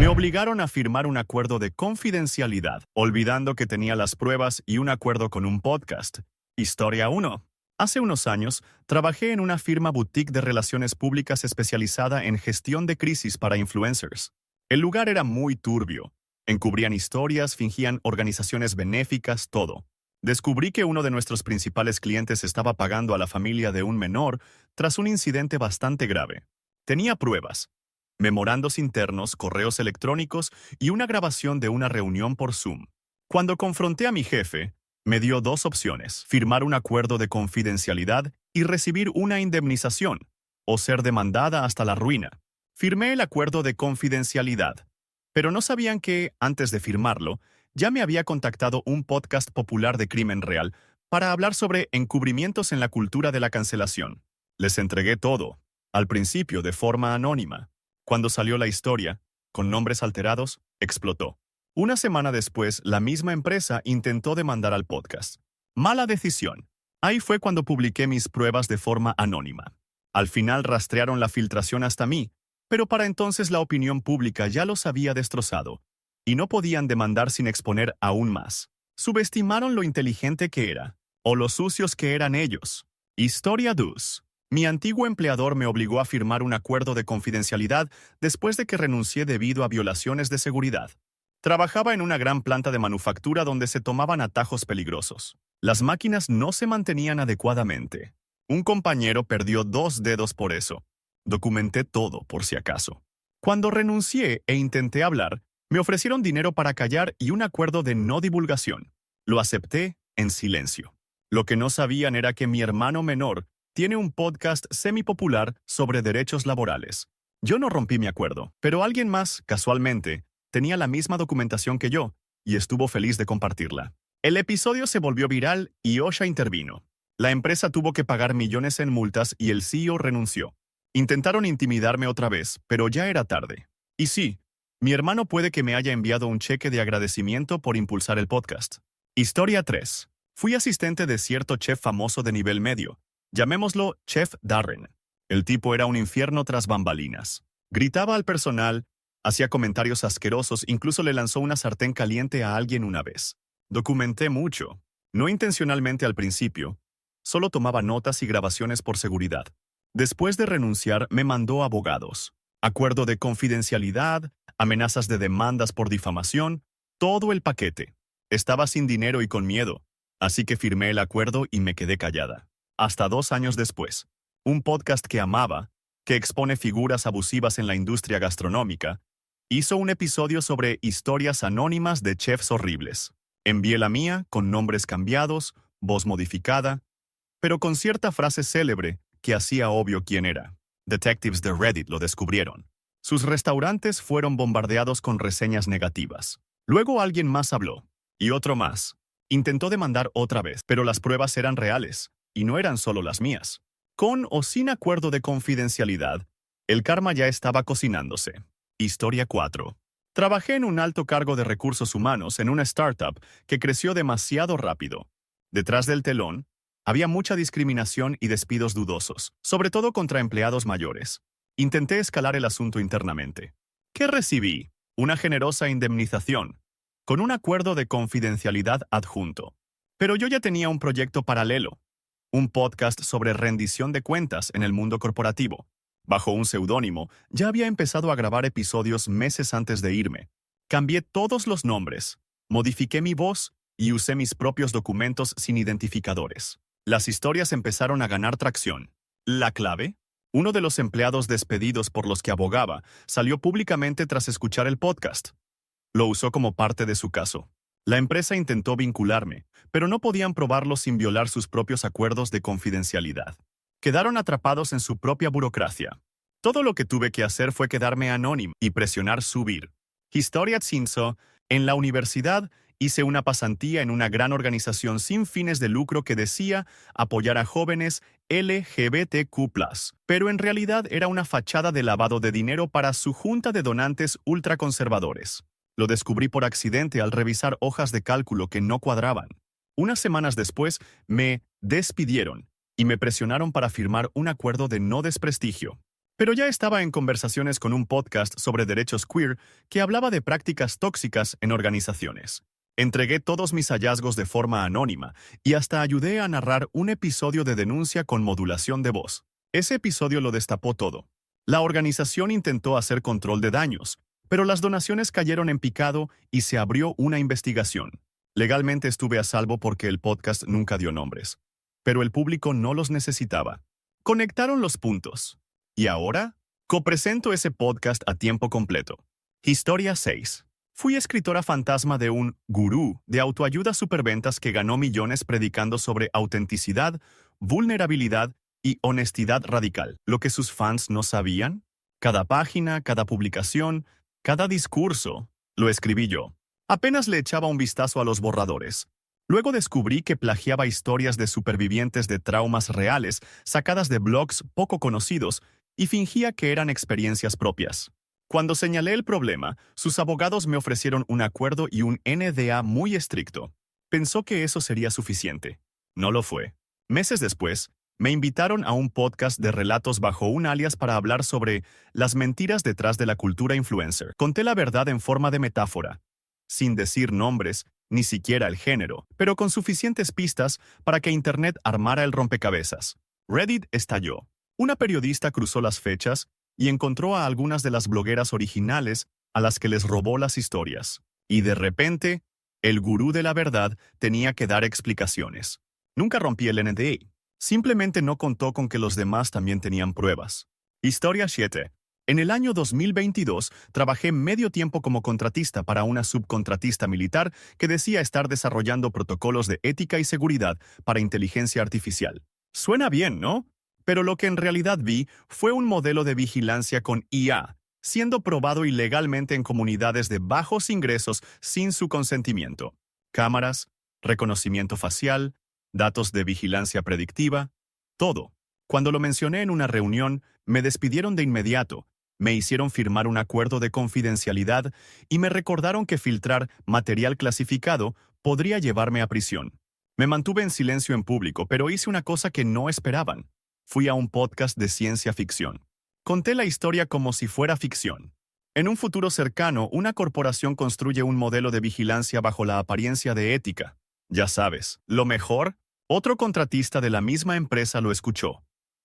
Me obligaron a firmar un acuerdo de confidencialidad, olvidando que tenía las pruebas y un acuerdo con un podcast. Historia 1. Hace unos años, trabajé en una firma boutique de relaciones públicas especializada en gestión de crisis para influencers. El lugar era muy turbio. Encubrían historias, fingían organizaciones benéficas, todo. Descubrí que uno de nuestros principales clientes estaba pagando a la familia de un menor tras un incidente bastante grave. Tenía pruebas, memorandos internos, correos electrónicos y una grabación de una reunión por Zoom. Cuando confronté a mi jefe, me dio dos opciones: firmar un acuerdo de confidencialidad y recibir una indemnización, o ser demandada hasta la ruina. Firmé el acuerdo de confidencialidad, pero no sabían que, antes de firmarlo, ya me había contactado un podcast popular de crimen real para hablar sobre encubrimientos en la cultura de la cancelación. Les entregué todo, al principio de forma anónima. Cuando salió la historia, con nombres alterados, explotó. Una semana después, la misma empresa intentó demandar al podcast. Mala decisión. Ahí fue cuando publiqué mis pruebas de forma anónima. Al final rastrearon la filtración hasta mí, pero para entonces la opinión pública ya los había destrozado, y no podían demandar sin exponer aún más. Subestimaron lo inteligente que era, o lo sucios que eran ellos. Historia 2. Mi antiguo empleador me obligó a firmar un acuerdo de confidencialidad después de que renuncié debido a violaciones de seguridad. Trabajaba en una gran planta de manufactura donde se tomaban atajos peligrosos. Las máquinas no se mantenían adecuadamente. Un compañero perdió 2 dedos por eso. Documenté todo, por si acaso. Cuando renuncié e intenté hablar, me ofrecieron dinero para callar y un acuerdo de no divulgación. Lo acepté en silencio. Lo que no sabían era que mi hermano menor tiene un podcast semipopular sobre derechos laborales. Yo no rompí mi acuerdo, pero alguien más, casualmente, tenía la misma documentación que yo y estuvo feliz de compartirla. El episodio se volvió viral y OSHA intervino. La empresa tuvo que pagar millones en multas y el CEO renunció. Intentaron intimidarme otra vez, pero ya era tarde. Y sí, mi hermano puede que me haya enviado un cheque de agradecimiento por impulsar el podcast. Historia 3. Fui asistente de cierto chef famoso de nivel medio. Llamémoslo Chef Darren. El tipo era un infierno tras bambalinas. Gritaba al personal, hacía comentarios asquerosos, incluso le lanzó una sartén caliente a alguien una vez. Documenté mucho. No intencionalmente al principio. Solo tomaba notas y grabaciones por seguridad. Después de renunciar, me mandó abogados. Acuerdo de confidencialidad, amenazas de demandas por difamación, todo el paquete. Estaba sin dinero y con miedo, así que firmé el acuerdo y me quedé callada. Hasta 2 años después, un podcast que amaba, que expone figuras abusivas en la industria gastronómica, hizo un episodio sobre historias anónimas de chefs horribles. Envié la mía con nombres cambiados, voz modificada, pero con cierta frase célebre que hacía obvio quién era. Detectives de Reddit lo descubrieron. Sus restaurantes fueron bombardeados con reseñas negativas. Luego alguien más habló, y otro más. Intentó demandar otra vez, pero las pruebas eran reales, y no eran solo las mías. Con o sin acuerdo de confidencialidad, el karma ya estaba cocinándose. Historia 4. Trabajé en un alto cargo de recursos humanos en una startup que creció demasiado rápido. Detrás del telón, había mucha discriminación y despidos dudosos, sobre todo contra empleados mayores. Intenté escalar el asunto internamente. ¿Qué recibí? Una generosa indemnización, con un acuerdo de confidencialidad adjunto. Pero yo ya tenía un proyecto paralelo, un podcast sobre rendición de cuentas en el mundo corporativo. Bajo un seudónimo, ya había empezado a grabar episodios meses antes de irme. Cambié todos los nombres, modifiqué mi voz y usé mis propios documentos sin identificadores. Las historias empezaron a ganar tracción. ¿La clave? Uno de los empleados despedidos por los que abogaba salió públicamente tras escuchar el podcast. Lo usó como parte de su caso. La empresa intentó vincularme, pero no podían probarlo sin violar sus propios acuerdos de confidencialidad. Quedaron atrapados en su propia burocracia. Todo lo que tuve que hacer fue quedarme anónimo y presionar subir. Historia 5. En la universidad hice una pasantía en una gran organización sin fines de lucro que decía apoyar a jóvenes LGBTQ+, pero en realidad era una fachada de lavado de dinero para su junta de donantes ultraconservadores. Lo descubrí por accidente al revisar hojas de cálculo que no cuadraban. Unas semanas después, me despidieron y me presionaron para firmar un acuerdo de no desprestigio. Pero ya estaba en conversaciones con un podcast sobre derechos queer que hablaba de prácticas tóxicas en organizaciones. Entregué todos mis hallazgos de forma anónima y hasta ayudé a narrar un episodio de denuncia con modulación de voz. Ese episodio lo destapó todo. La organización intentó hacer control de daños, pero las donaciones cayeron en picado y se abrió una investigación. Legalmente estuve a salvo porque el podcast nunca dio nombres, pero el público no los necesitaba. Conectaron los puntos. ¿Y ahora? Copresento ese podcast a tiempo completo. Historia 6. Fui escritora fantasma de un gurú de autoayuda superventas que ganó millones predicando sobre autenticidad, vulnerabilidad y honestidad radical. ¿Lo que sus fans no sabían? Cada página, cada publicación, cada discurso, lo escribí yo. Apenas le echaba un vistazo a los borradores. Luego descubrí que plagiaba historias de supervivientes de traumas reales, sacadas de blogs poco conocidos, y fingía que eran experiencias propias. Cuando señalé el problema, sus abogados me ofrecieron un acuerdo y un NDA muy estricto. Pensó que eso sería suficiente. No lo fue. Meses después, me invitaron a un podcast de relatos bajo un alias para hablar sobre las mentiras detrás de la cultura influencer. Conté la verdad en forma de metáfora, sin decir nombres, ni siquiera el género, pero con suficientes pistas para que Internet armara el rompecabezas. Reddit estalló. Una periodista cruzó las fechas y encontró a algunas de las blogueras originales a las que les robó las historias. Y de repente, el gurú de la verdad tenía que dar explicaciones. Nunca rompí el NDA. Simplemente no contó con que los demás también tenían pruebas. Historia 7. En el año 2022, trabajé medio tiempo como contratista para una subcontratista militar que decía estar desarrollando protocolos de ética y seguridad para inteligencia artificial. Suena bien, ¿no? Pero lo que en realidad vi fue un modelo de vigilancia con IA, siendo probado ilegalmente en comunidades de bajos ingresos sin su consentimiento. Cámaras, reconocimiento facial, datos de vigilancia predictiva, todo. Cuando lo mencioné en una reunión, me despidieron de inmediato, me hicieron firmar un acuerdo de confidencialidad y me recordaron que filtrar material clasificado podría llevarme a prisión. Me mantuve en silencio en público, pero hice una cosa que no esperaban. Fui a un podcast de ciencia ficción. Conté la historia como si fuera ficción. En un futuro cercano, una corporación construye un modelo de vigilancia bajo la apariencia de ética. Ya sabes, lo mejor, otro contratista de la misma empresa lo escuchó.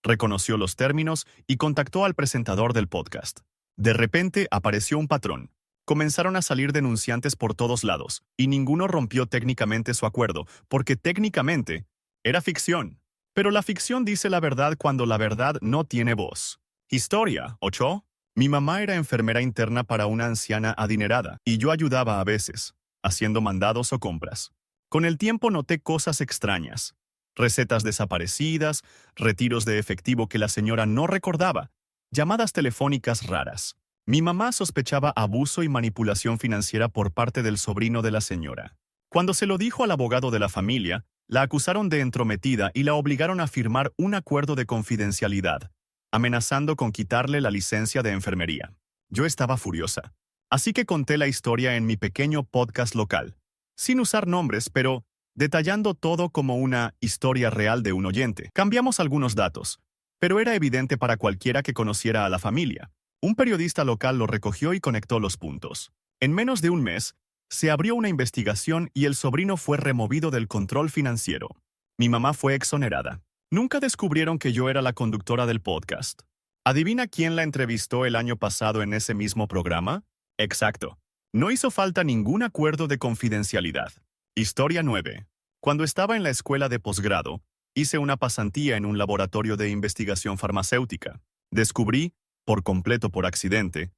Reconoció los términos y contactó al presentador del podcast. De repente apareció un patrón. Comenzaron a salir denunciantes por todos lados, y ninguno rompió técnicamente su acuerdo, porque técnicamente era ficción. Pero la ficción dice la verdad cuando la verdad no tiene voz. Historia 8. Mi mamá era enfermera interna para una anciana adinerada, y yo ayudaba a veces, haciendo mandados o compras. Con el tiempo noté cosas extrañas. Recetas desaparecidas, retiros de efectivo que la señora no recordaba, llamadas telefónicas raras. Mi mamá sospechaba abuso y manipulación financiera por parte del sobrino de la señora. Cuando se lo dijo al abogado de la familia, la acusaron de entrometida y la obligaron a firmar un acuerdo de confidencialidad, amenazando con quitarle la licencia de enfermería. Yo estaba furiosa. Así que conté la historia en mi pequeño podcast local, sin usar nombres, pero detallando todo como una historia real de un oyente. Cambiamos algunos datos, pero era evidente para cualquiera que conociera a la familia. Un periodista local lo recogió y conectó los puntos. En menos de un mes, se abrió una investigación y el sobrino fue removido del control financiero. Mi mamá fue exonerada. Nunca descubrieron que yo era la conductora del podcast. ¿Adivina quién la entrevistó el año pasado en ese mismo programa? Exacto. No hizo falta ningún acuerdo de confidencialidad. Historia 9. Cuando estaba en la escuela de posgrado, hice una pasantía en un laboratorio de investigación farmacéutica. Descubrí, por completo por accidente,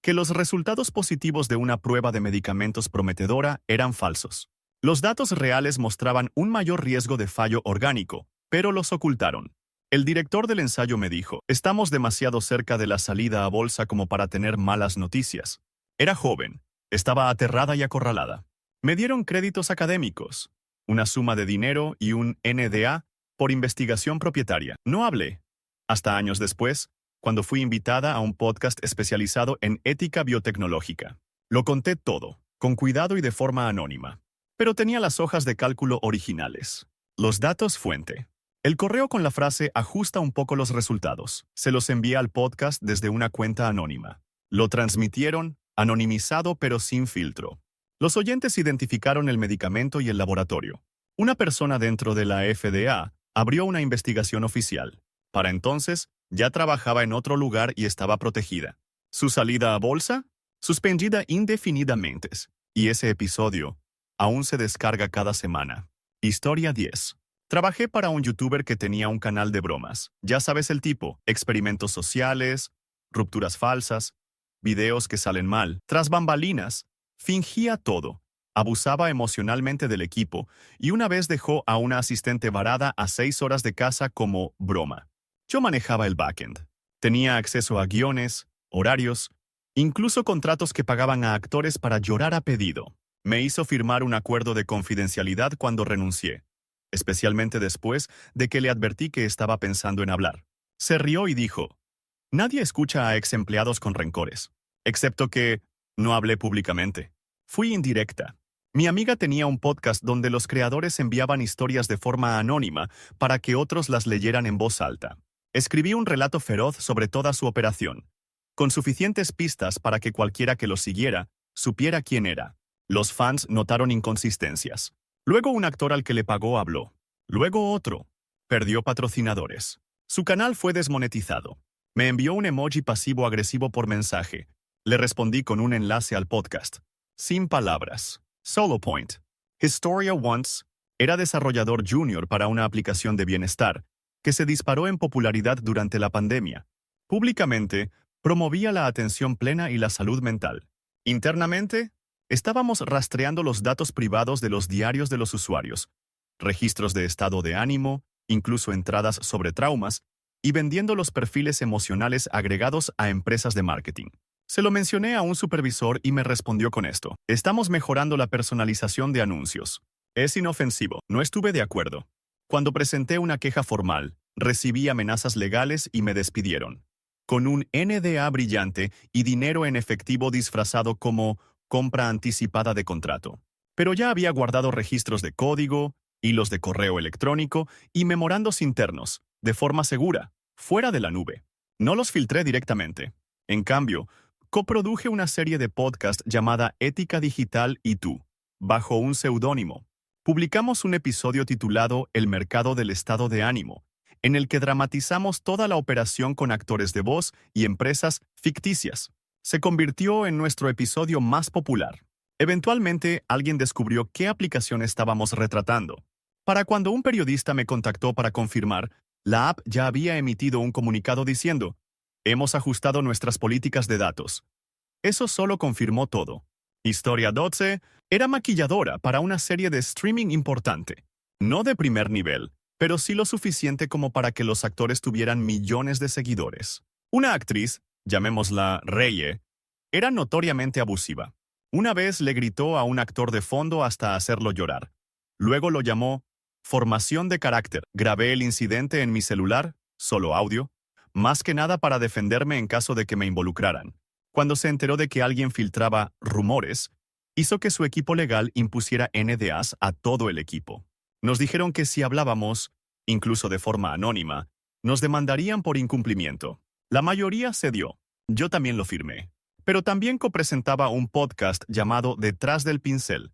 que los resultados positivos de una prueba de medicamentos prometedora eran falsos. Los datos reales mostraban un mayor riesgo de fallo orgánico, pero los ocultaron. El director del ensayo me dijo, estamos demasiado cerca de la salida a bolsa como para tener malas noticias. Era joven, estaba aterrada y acorralada. Me dieron créditos académicos, una suma de dinero y un NDA por investigación propietaria. No hablé. Hasta años después, cuando fui invitada a un podcast especializado en ética biotecnológica. Lo conté todo, con cuidado y de forma anónima. Pero tenía las hojas de cálculo originales. Los datos fuente. El correo con la frase ajusta un poco los resultados. Se los envié al podcast desde una cuenta anónima. Lo transmitieron, anonimizado pero sin filtro. Los oyentes identificaron el medicamento y el laboratorio. Una persona dentro de la FDA abrió una investigación oficial. Para entonces, ya trabajaba en otro lugar y estaba protegida. Su salida a bolsa, suspendida indefinidamente. Y ese episodio aún se descarga cada semana. Historia 10. Trabajé para un youtuber que tenía un canal de bromas. Ya sabes el tipo, experimentos sociales, rupturas falsas, videos que salen mal. Tras bambalinas, fingía todo. Abusaba emocionalmente del equipo y una vez dejó a una asistente varada a 6 horas de casa como broma. Yo manejaba el backend. Tenía acceso a guiones, horarios, incluso contratos que pagaban a actores para llorar a pedido. Me hizo firmar un acuerdo de confidencialidad cuando renuncié, especialmente después de que le advertí que estaba pensando en hablar. Se rió y dijo, «Nadie escucha a ex empleados con rencores, excepto que no hablé públicamente. Fui indirecta. Mi amiga tenía un podcast donde los creadores enviaban historias de forma anónima para que otros las leyeran en voz alta. Escribí un relato feroz sobre toda su operación, con suficientes pistas para que cualquiera que lo siguiera supiera quién era. Los fans notaron inconsistencias. Luego un actor al que le pagó habló. Luego otro. Perdió patrocinadores. Su canal fue desmonetizado. Me envió un emoji pasivo-agresivo por mensaje. Le respondí con un enlace al podcast. Sin palabras. Solo Point. Historia Once era desarrollador junior para una aplicación de bienestar que se disparó en popularidad durante la pandemia. Públicamente, promovía la atención plena y la salud mental. Internamente, estábamos rastreando los datos privados de los diarios de los usuarios, registros de estado de ánimo, incluso entradas sobre traumas, y vendiendo los perfiles emocionales agregados a empresas de marketing. Se lo mencioné a un supervisor y me respondió con esto. Estamos mejorando la personalización de anuncios. Es inofensivo. No estuve de acuerdo. Cuando presenté una queja formal, recibí amenazas legales y me despidieron. Con un NDA brillante y dinero en efectivo disfrazado como compra anticipada de contrato. Pero ya había guardado registros de código, hilos de correo electrónico y memorandos internos, de forma segura, fuera de la nube. No los filtré directamente. En cambio, coproduje una serie de podcast llamada Ética Digital y Tú, bajo un seudónimo. Publicamos un episodio titulado El mercado del estado de ánimo, en el que dramatizamos toda la operación con actores de voz y empresas ficticias. Se convirtió en nuestro episodio más popular. Eventualmente, alguien descubrió qué aplicación estábamos retratando. Para cuando un periodista me contactó para confirmar, la app ya había emitido un comunicado diciendo, «Hemos ajustado nuestras políticas de datos». Eso solo confirmó todo. Historia 12 era maquilladora para una serie de streaming importante. No de primer nivel, pero sí lo suficiente como para que los actores tuvieran millones de seguidores. Una actriz, llamémosla Reye, era notoriamente abusiva. Una vez le gritó a un actor de fondo hasta hacerlo llorar. Luego lo llamó formación de carácter. Grabé el incidente en mi celular, solo audio, más que nada para defenderme en caso de que me involucraran. Cuando se enteró de que alguien filtraba rumores, hizo que su equipo legal impusiera NDAs a todo el equipo. Nos dijeron que si hablábamos, incluso de forma anónima, nos demandarían por incumplimiento. La mayoría cedió. Yo también lo firmé. Pero también copresentaba un podcast llamado Detrás del Pincel,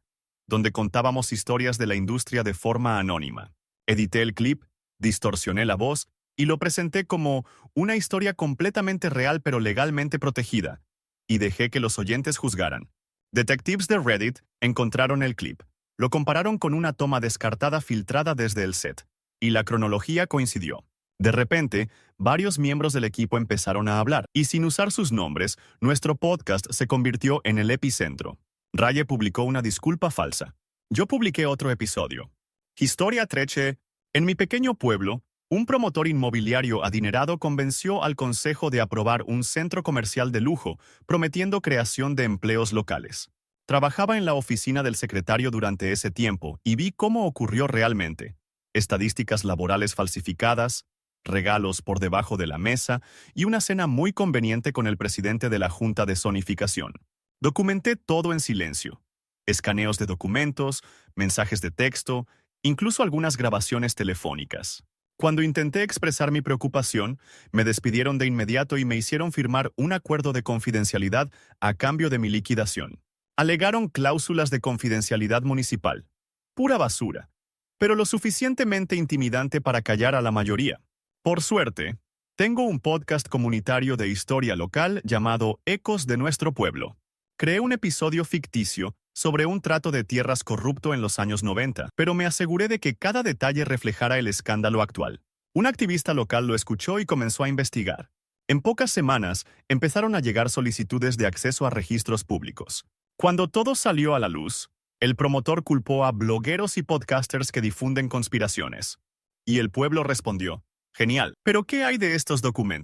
donde contábamos historias de la industria de forma anónima. Edité el clip, distorsioné la voz y lo presenté como una historia completamente real pero legalmente protegida, y dejé que los oyentes juzgaran. Detectives de Reddit encontraron el clip, lo compararon con una toma descartada filtrada desde el set, y la cronología coincidió. De repente, varios miembros del equipo empezaron a hablar, y sin usar sus nombres, nuestro podcast se convirtió en el epicentro. Raye publicó una disculpa falsa. Yo publiqué otro episodio. Historia 13. En mi pequeño pueblo, un promotor inmobiliario adinerado convenció al consejo de aprobar un centro comercial de lujo, prometiendo creación de empleos locales. Trabajaba en la oficina del secretario durante ese tiempo y vi cómo ocurrió realmente. Estadísticas laborales falsificadas, regalos por debajo de la mesa y una cena muy conveniente con el presidente de la Junta de Zonificación. Documenté todo en silencio. Escaneos de documentos, mensajes de texto, incluso algunas grabaciones telefónicas. Cuando intenté expresar mi preocupación, me despidieron de inmediato y me hicieron firmar un acuerdo de confidencialidad a cambio de mi liquidación. Alegaron cláusulas de confidencialidad municipal. Pura basura, pero lo suficientemente intimidante para callar a la mayoría. Por suerte, tengo un podcast comunitario de historia local llamado Ecos de Nuestro Pueblo. Creé un episodio ficticio sobre un trato de tierras corrupto en los años 90, pero me aseguré de que cada detalle reflejara el escándalo actual. Un activista local lo escuchó y comenzó a investigar. En pocas semanas, empezaron a llegar solicitudes de acceso a registros públicos. Cuando todo salió a la luz, el promotor culpó a blogueros y podcasters que difunden conspiraciones. Y el pueblo respondió: genial, ¿pero qué hay de estos documentos?